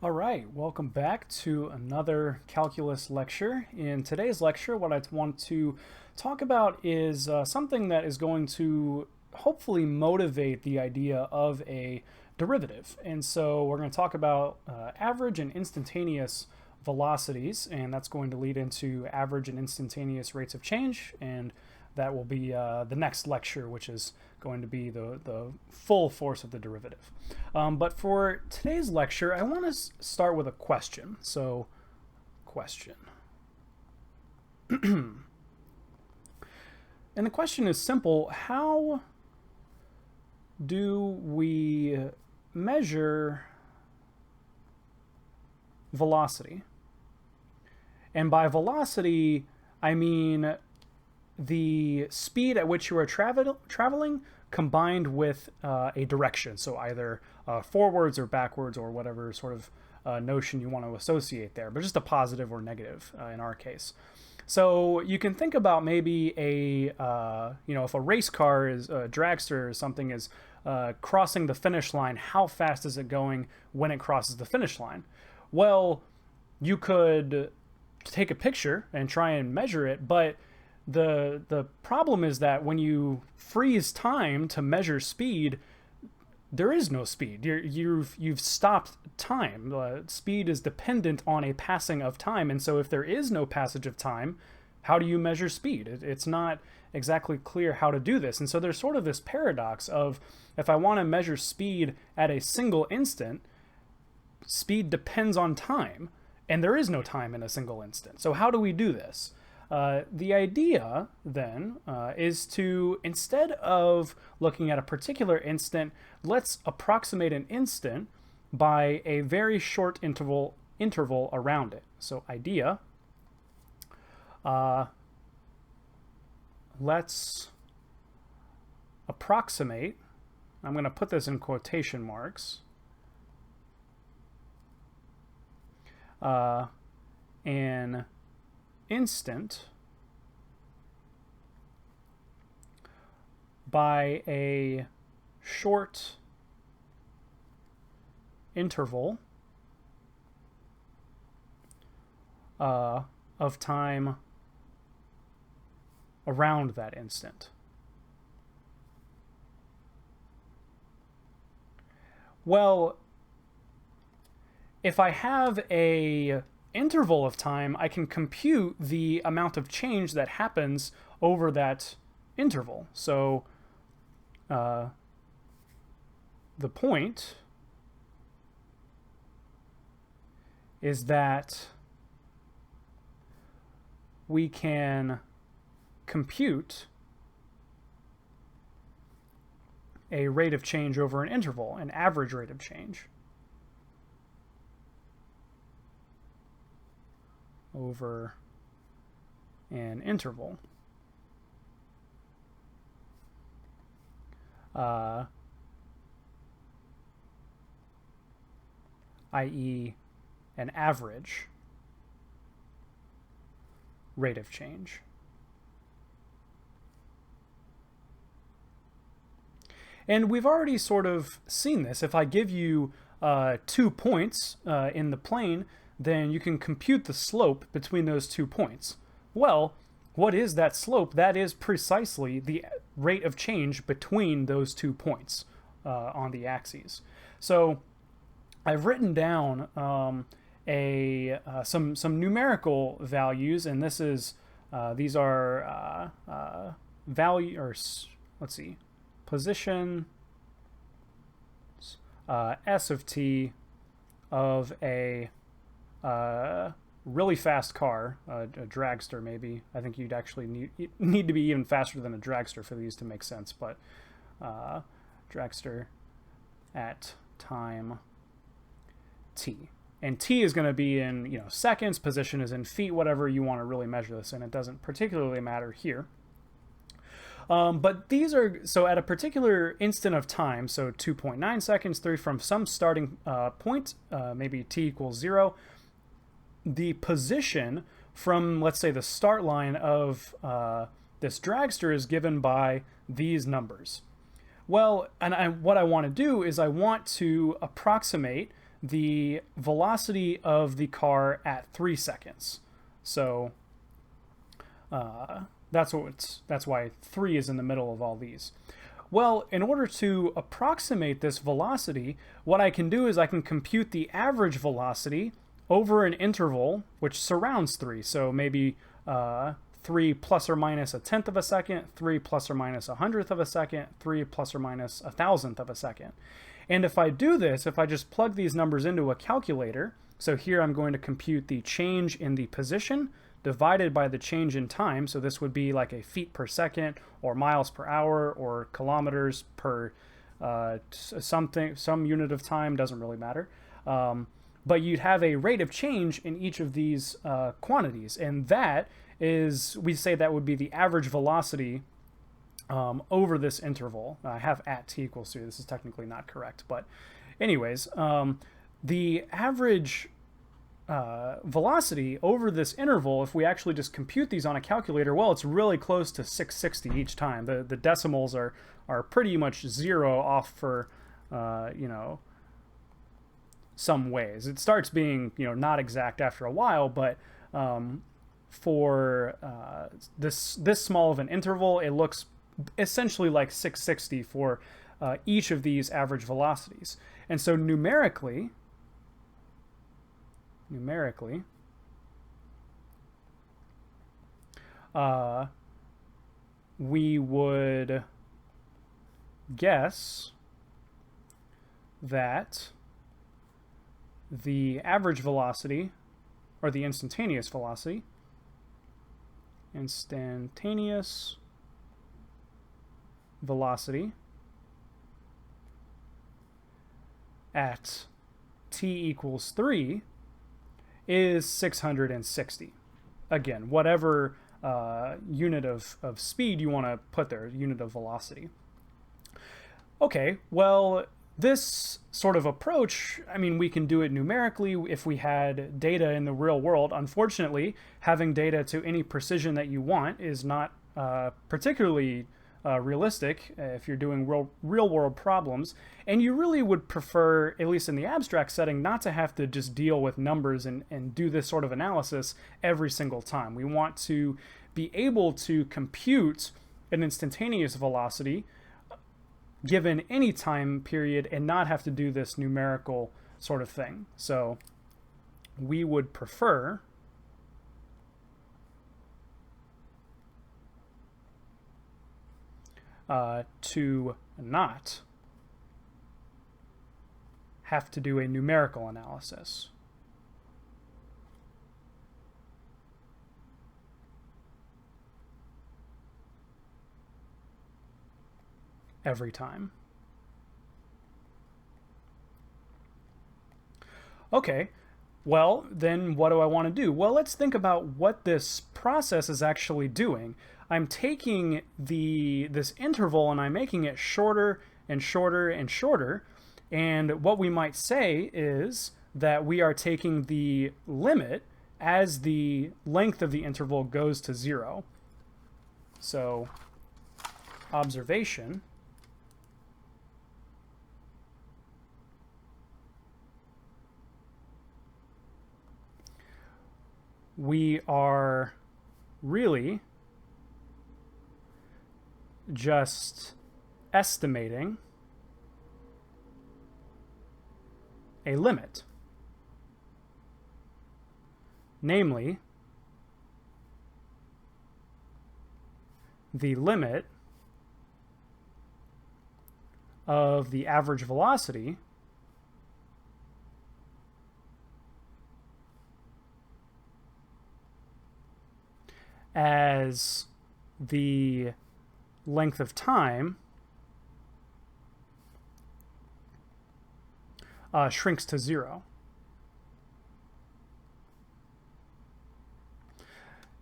All right, welcome back to another calculus lecture. In today's lecture, what I want to talk about is something that is going to hopefully motivate the idea of a derivative. And so we're going to talk about average and instantaneous velocities, and that's going to lead into average and instantaneous rates of change, and that will be the next lecture, which is going to be the full force of the derivative. But for today's lecture, I want to start with a question. So, question. And the question is simple. How do we measure velocity? And by velocity, I mean the speed at which you are traveling combined with a direction. So either forwards or backwards or whatever sort of notion you want to associate there, but just a positive or negative in our case. So you can think about maybe if a race car is a dragster or something is crossing the finish line, how fast is it going when it crosses the finish line? Well, you could take a picture and try and measure it, but the problem is that when you freeze time to measure speed, there is no speed. You've stopped time. Speed is dependent on a passing of time, and so if there is no passage of time, how do you measure speed? It's not exactly clear how to do this, and so there's sort of this paradox of if I want to measure speed at a single instant, speed depends on time, and there is no time in a single instant. So how do we do this? The idea, then, is to, instead of looking at a particular instant, let's approximate an instant by a very short interval around it. So idea, let's approximate, I'm going to put this in quotation marks, an instant by a short interval of time around that instant. Well, if I have a interval of time, I can compute the amount of change that happens over that interval. So the point is that we can compute a rate of change over an interval, an average rate of change over an interval, i.e. an average rate of change. And we've already sort of seen this. If I give you 2 points in the plane, then you can compute the slope between those 2 points. Well, what is that slope? That is precisely the rate of change between those 2 points on the axes. So I've written down some numerical values, and this is these are value, or let's see, position s of t of a really fast car, a dragster maybe. I think you'd actually need to be even faster than a dragster for these to make sense, but dragster at time t. And t is going to be in seconds, position is in feet, whatever you want to really measure this in. It doesn't particularly matter here. But these are, so at a particular instant of time, so 2.9 seconds, 3 from some starting point, maybe t equals 0, the position from, let's say, the start line of this dragster is given by these numbers. Well, and what I want to do is I want to approximate the velocity of the car at 3 seconds. So that's why 3 is in the middle of all these. Well, in order to approximate this velocity, what I can do is I can compute the average velocity over an interval which surrounds 3. So maybe 3 plus or minus a tenth of a second, 3 plus or minus a hundredth of a second, 3 plus or minus a thousandth of a second. And if I do this, if I just plug these numbers into a calculator, so here I'm going to compute the change in the position divided by the change in time. So this would be like a feet per second or miles per hour or kilometers per some unit of time, doesn't really matter. But you'd have a rate of change in each of these quantities. And that is, we say that would be the average velocity over this interval. I have at t equals 2. This is technically not correct. But anyways, the average velocity over this interval, if we actually just compute these on a calculator, well, it's really close to 660 each time. The decimals are pretty much 0 off for, you know, some ways. It starts being, you know, not exact after a while, but for this small of an interval, it looks essentially like 660 for each of these average velocities. And so numerically, we would guess that the average velocity, or the instantaneous velocity, at t equals 3 is 660. Again, whatever unit of speed you want to put there, unit of velocity. Okay, well, this sort of approach, I mean, we can do it numerically if we had data in the real world. Unfortunately, having data to any precision that you want is not particularly realistic if you're doing real world problems, and you really would prefer, at least in the abstract setting, not to have to just deal with numbers and do this sort of analysis every single time. We want to be able to compute an instantaneous velocity given any time period and not have to do this numerical sort of thing. So we would prefer to not have to do a numerical analysis. Every time. Okay, well, then what do I want to do? Well, let's think about what this process is actually doing. I'm taking this interval and I'm making it shorter and shorter and shorter, and what we might say is that we are taking the limit as the length of the interval goes to 0. So, observation. We are really just estimating a limit, namely the limit of the average velocity as the length of time shrinks to 0.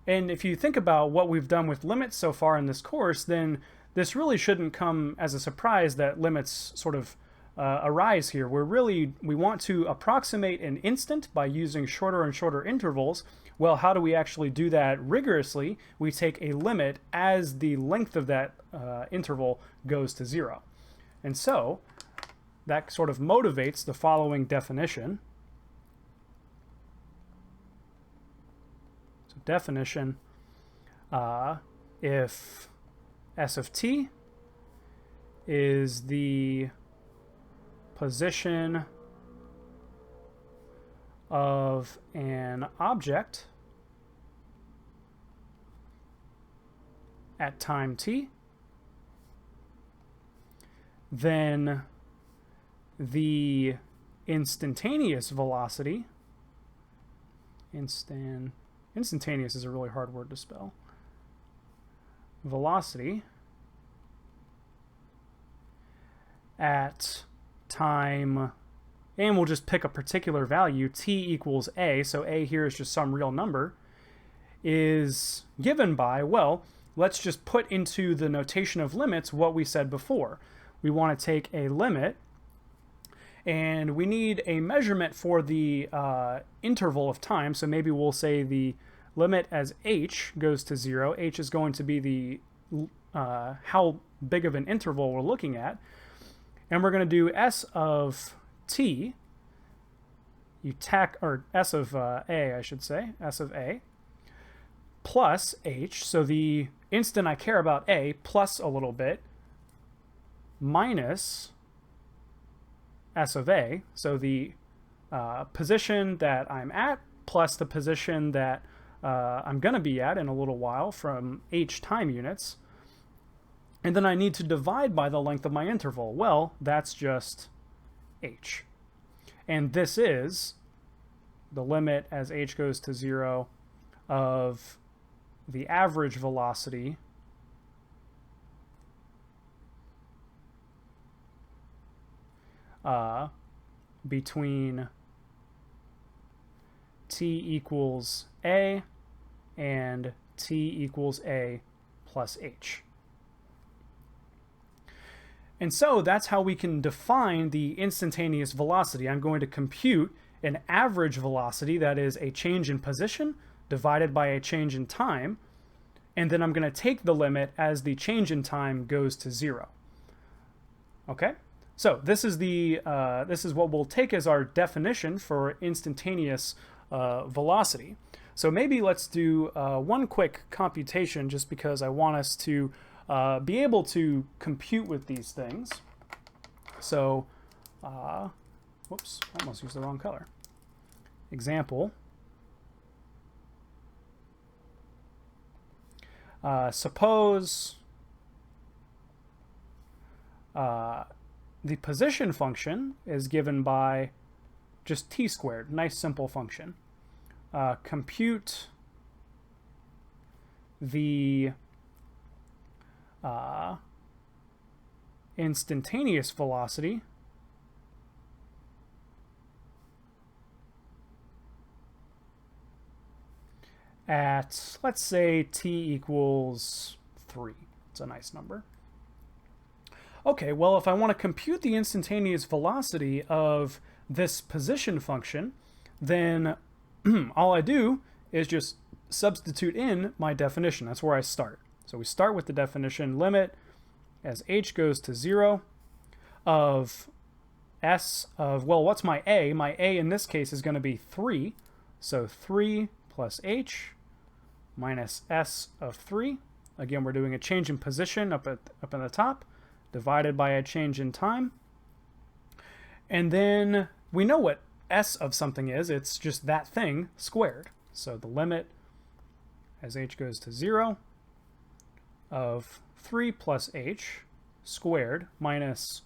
And if you think about what we've done with limits so far in this course, then this really shouldn't come as a surprise that limits sort of arise here. We want to approximate an instant by using shorter and shorter intervals. Well, how do we actually do that rigorously? We take a limit as the length of that interval goes to 0. And so that sort of motivates the following definition. So definition, if S of t is the position of an object at time t, then the instantaneous velocity, instantaneous is a really hard word to spell, velocity at time, and we'll just pick a particular value, t equals a, so a here is just some real number, is given by, well, let's just put into the notation of limits what we said before. We want to take a limit, and we need a measurement for the interval of time, so maybe we'll say the limit as h goes to 0. H is going to be the how big of an interval we're looking at. And we're going to do s of t, or s of a, I should say, s of a, plus h, so the instant I care about a, plus a little bit, minus s of a, so the position that I'm at, plus the position that I'm going to be at in a little while from h time units. And then I need to divide by the length of my interval. Well, that's just h. And this is the limit as h goes to 0 of the average velocity between t equals a and t equals a plus h. And so that's how we can define the instantaneous velocity. I'm going to compute an average velocity, that is a change in position divided by a change in time, and then I'm going to take the limit as the change in time goes to 0. Okay? So this is what we'll take as our definition for instantaneous velocity. So maybe let's do one quick computation, just because I want us to be able to compute with these things. So, whoops, I almost used the wrong color. Example. Suppose the position function is given by just t squared, nice simple function. Compute the instantaneous velocity at, let's say, t equals 3. It's a nice number. Okay, well, if I want to compute the instantaneous velocity of this position function, then all I do is just substitute in my definition. That's where I start. So we start with the definition, limit as h goes to 0 of s of, well, what's my a? My a in this case is going to be 3. So 3 plus h minus s of 3. Again, we're doing a change in position up in the top, divided by a change in time. And then we know what s of something is. It's just that thing squared. So the limit as h goes to 0 of 3 plus h squared minus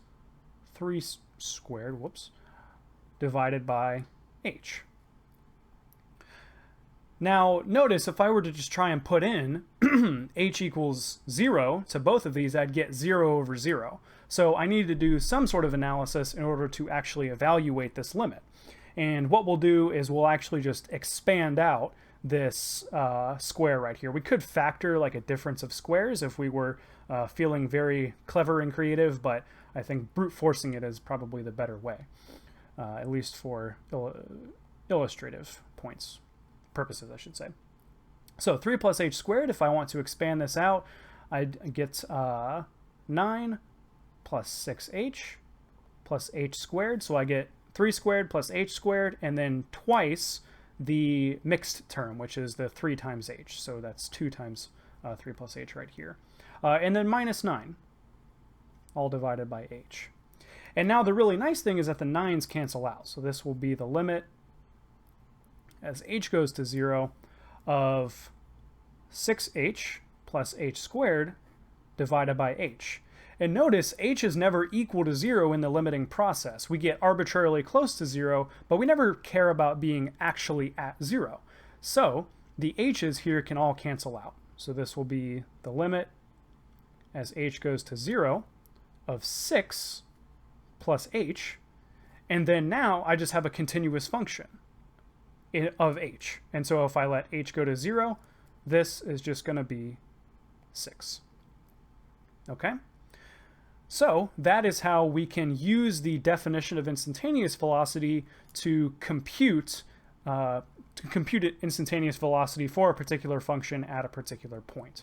3 squared, whoops, divided by h. Now, notice if I were to just try and put in h equals 0 to both of these, I'd get 0 over 0. So I need to do some sort of analysis in order to actually evaluate this limit. And what we'll do is we'll actually just expand out this square right here. We could factor like a difference of squares if we were feeling very clever and creative, but I think brute forcing it is probably the better way, at least for illustrative purposes, I should say. So 3 plus h squared, if I want to expand this out, I'd get 9 plus 6h plus h squared. So I get 3 squared plus h squared, and then twice the mixed term, which is the 3 times h. So that's 2 times 3 plus h right here. And then minus 9, all divided by h. And now the really nice thing is that the 9's cancel out. So this will be the limit as h goes to 0 of 6h plus h squared divided by h. And notice h is never equal to 0 in the limiting process. We get arbitrarily close to 0, but we never care about being actually at 0. So the h's here can all cancel out. So this will be the limit as h goes to 0 of 6 plus h. And then now I just have a continuous function of h. And so if I let h go to 0, this is just going to be 6. Okay? So that is how we can use the definition of instantaneous velocity to compute instantaneous velocity for a particular function at a particular point.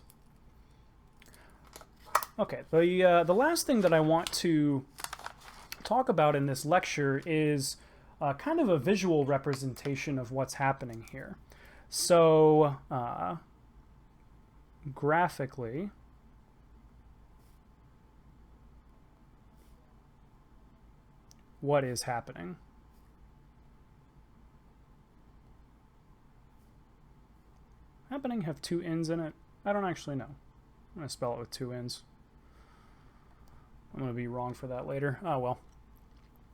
Okay, the last thing that I want to talk about in this lecture is kind of a visual representation of what's happening here. So graphically, what is happening? Happening have 2 n's in it? I don't actually know. I'm going to spell it with 2 n's. I'm going to be wrong for that later. Oh well.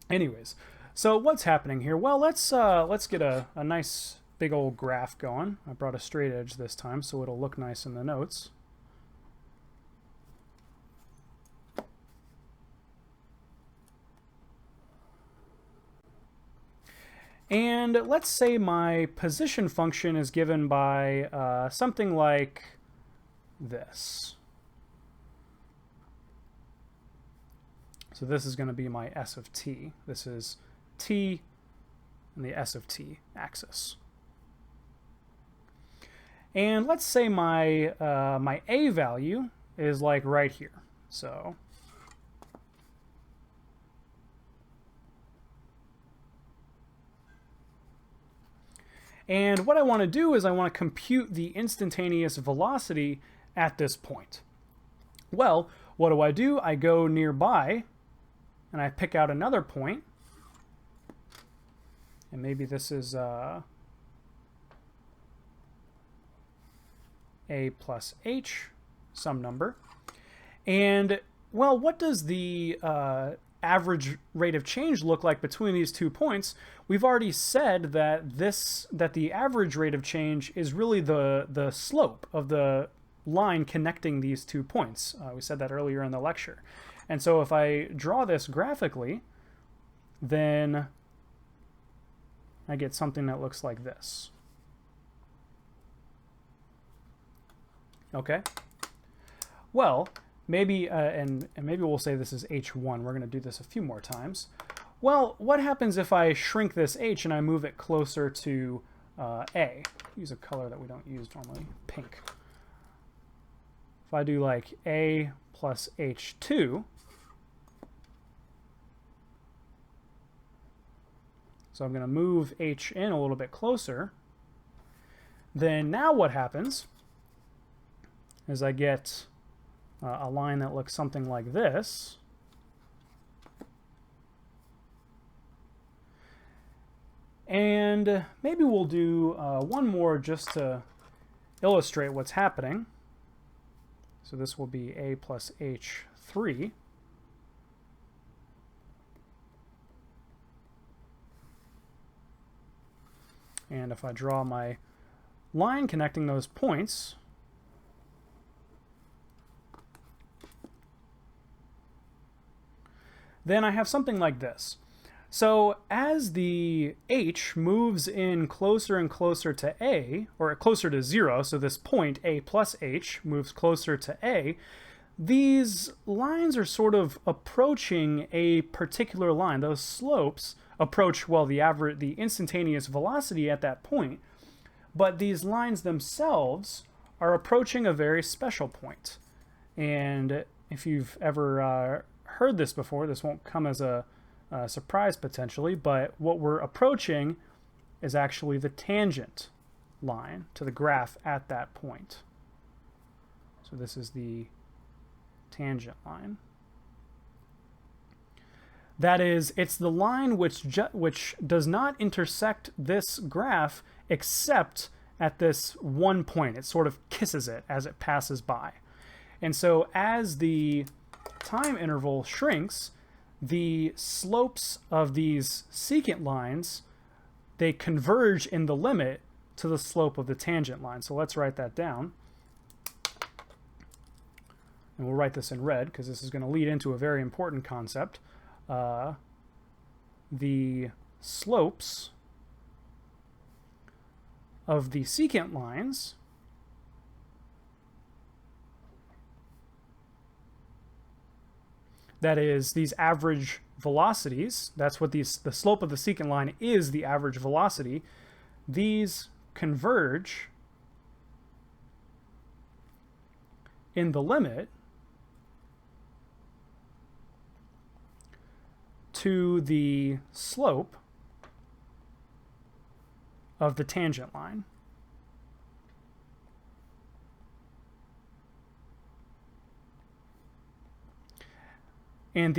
Anyways, so what's happening here? Well, let's get a nice big old graph going. I brought a straight edge this time, so it'll look nice in the notes. And let's say my position function is given by something like this. So this is going to be my s of t. This is t and the s of t axis. And let's say my my a value is like right here. So and what I want to do is I want to compute the instantaneous velocity at this point. Well, what do? I go nearby and I pick out another point. And maybe this is a plus h, some number. And, well, what does the average rate of change look like between these 2 points? We've already said that the average rate of change is really the slope of the line connecting these 2 points. We said that earlier in the lecture. And so if I draw this graphically, then I get something that looks like this. Okay? Well, maybe, and maybe we'll say this is h1. We're going to do this a few more times. Well, what happens if I shrink this h and I move it closer to a? Use a color that we don't use normally, pink. If I do like a plus h2, so I'm going to move h in a little bit closer, then now what happens is I get a line that looks something like this. And maybe we'll do one more just to illustrate what's happening. So this will be a plus h3. And if I draw my line connecting those points, then I have something like this. So as the h moves in closer and closer to a, or closer to 0, so this point, a plus h, moves closer to a, these lines are sort of approaching a particular line. Those slopes approach, well, the instantaneous velocity at that point, but these lines themselves are approaching a very special point. And if you've ever heard this before, this won't come as a surprise potentially, but what we're approaching is actually the tangent line to the graph at that point. So this is the tangent line. That is, it's the line which does not intersect this graph except at this one point. It sort of kisses it as it passes by. And so as the time interval shrinks, the slopes of these secant lines, they converge in the limit to the slope of the tangent line. So let's write that down. And we'll write this in red because this is going to lead into a very important concept. The slopes of the secant lines that is these average velocities, that's what the slope of the secant line is, the average velocity, these converge in the limit to the slope of the tangent line. And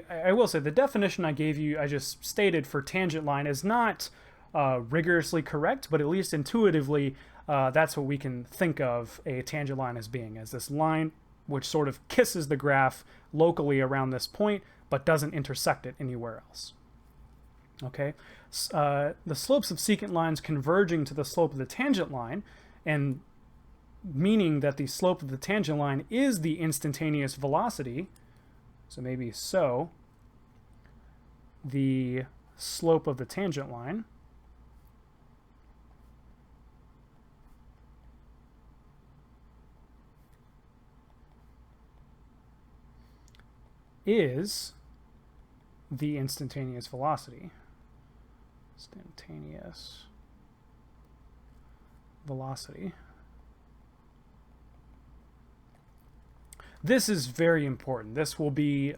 I will say, the definition I gave you, I just stated for tangent line is not rigorously correct, but at least intuitively, that's what we can think of a tangent line as being, as this line which sort of kisses the graph locally around this point, but doesn't intersect it anywhere else. Okay, the slopes of secant lines converging to the slope of the tangent line, and meaning that the slope of the tangent line is the instantaneous velocity. So maybe the slope of the tangent line is the instantaneous velocity. Instantaneous velocity. This is very important. This will be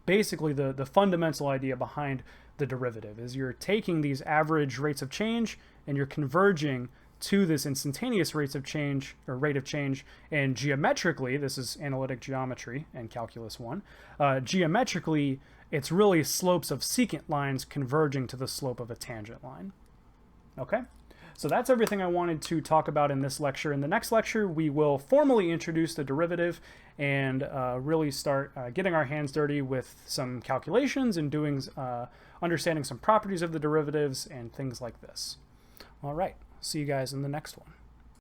basically the fundamental idea behind the derivative, is you're taking these average rates of change and you're converging to this instantaneous rates of change, or rate of change, and geometrically, this is analytic geometry and calculus 1, geometrically it's really slopes of secant lines converging to the slope of a tangent line. Okay? So that's everything I wanted to talk about in this lecture. In the next lecture, we will formally introduce the derivative and really start getting our hands dirty with some calculations and doing understanding some properties of the derivatives and things like this. All right, see you guys in the next one.